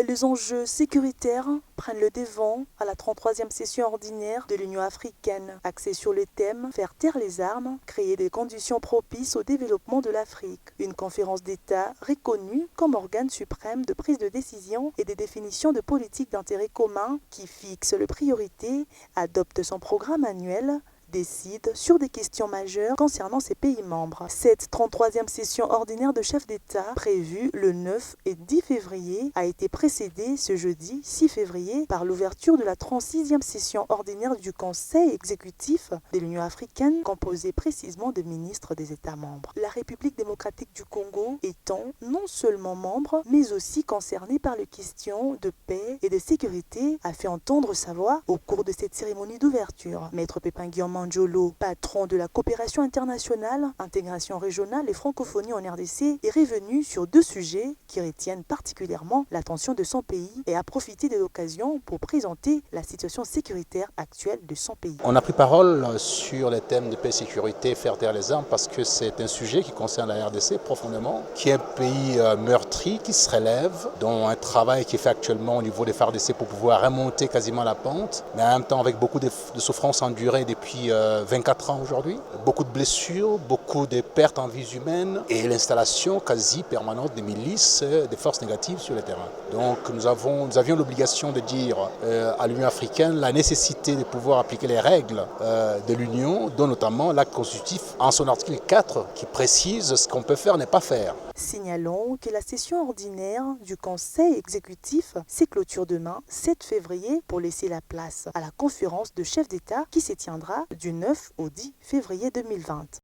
Les enjeux sécuritaires prennent le devant à la 33e session ordinaire de l'Union africaine, axée sur le thème « Faire taire les armes, créer des conditions propices au développement de l'Afrique ». Une conférence d'État reconnue comme organe suprême de prise de décision et de définition de politiques d'intérêt commun qui fixe les priorités, adopte son programme annuel, décide sur des questions majeures concernant ses pays membres. Cette 33e session ordinaire de chefs d'État, prévue le 9 et 10 février, a été précédée ce jeudi 6 février par l'ouverture de la 36e session ordinaire du Conseil exécutif de l'Union africaine, composé précisément de ministres des États membres. La République démocratique du Congo étant non seulement membre, mais aussi concernée par les questions de paix et de sécurité, a fait entendre sa voix au cours de cette cérémonie d'ouverture. Maître Pépin Guillaume Mandjolo, patron de la coopération internationale, intégration régionale et francophonie en RDC, est revenu sur deux sujets qui retiennent particulièrement l'attention de son pays et a profité de l'occasion pour présenter la situation sécuritaire actuelle de son pays. On a pris parole sur les thèmes de paix et sécurité, faire taire les armes, parce que c'est un sujet qui concerne la RDC profondément, qui est un pays meurtri, qui se relève, dont un travail qui est fait actuellement au niveau des FARDC pour pouvoir remonter quasiment la pente, mais en même temps avec beaucoup de souffrances endurées depuis 24 ans aujourd'hui, beaucoup de blessures, beaucoup de pertes en vies humaines et l'installation quasi permanente des milices, des forces négatives sur le terrain. Donc nous avions l'obligation de dire à l'Union africaine la nécessité de pouvoir appliquer les règles de l'Union, dont notamment l'acte constitutif en son article 4 qui précise ce qu'on peut faire et ne pas faire. Signalons que la session ordinaire du Conseil exécutif se clôture demain 7 février pour laisser la place à la conférence de chefs d'État qui se tiendra du 9 au 10 février 2020.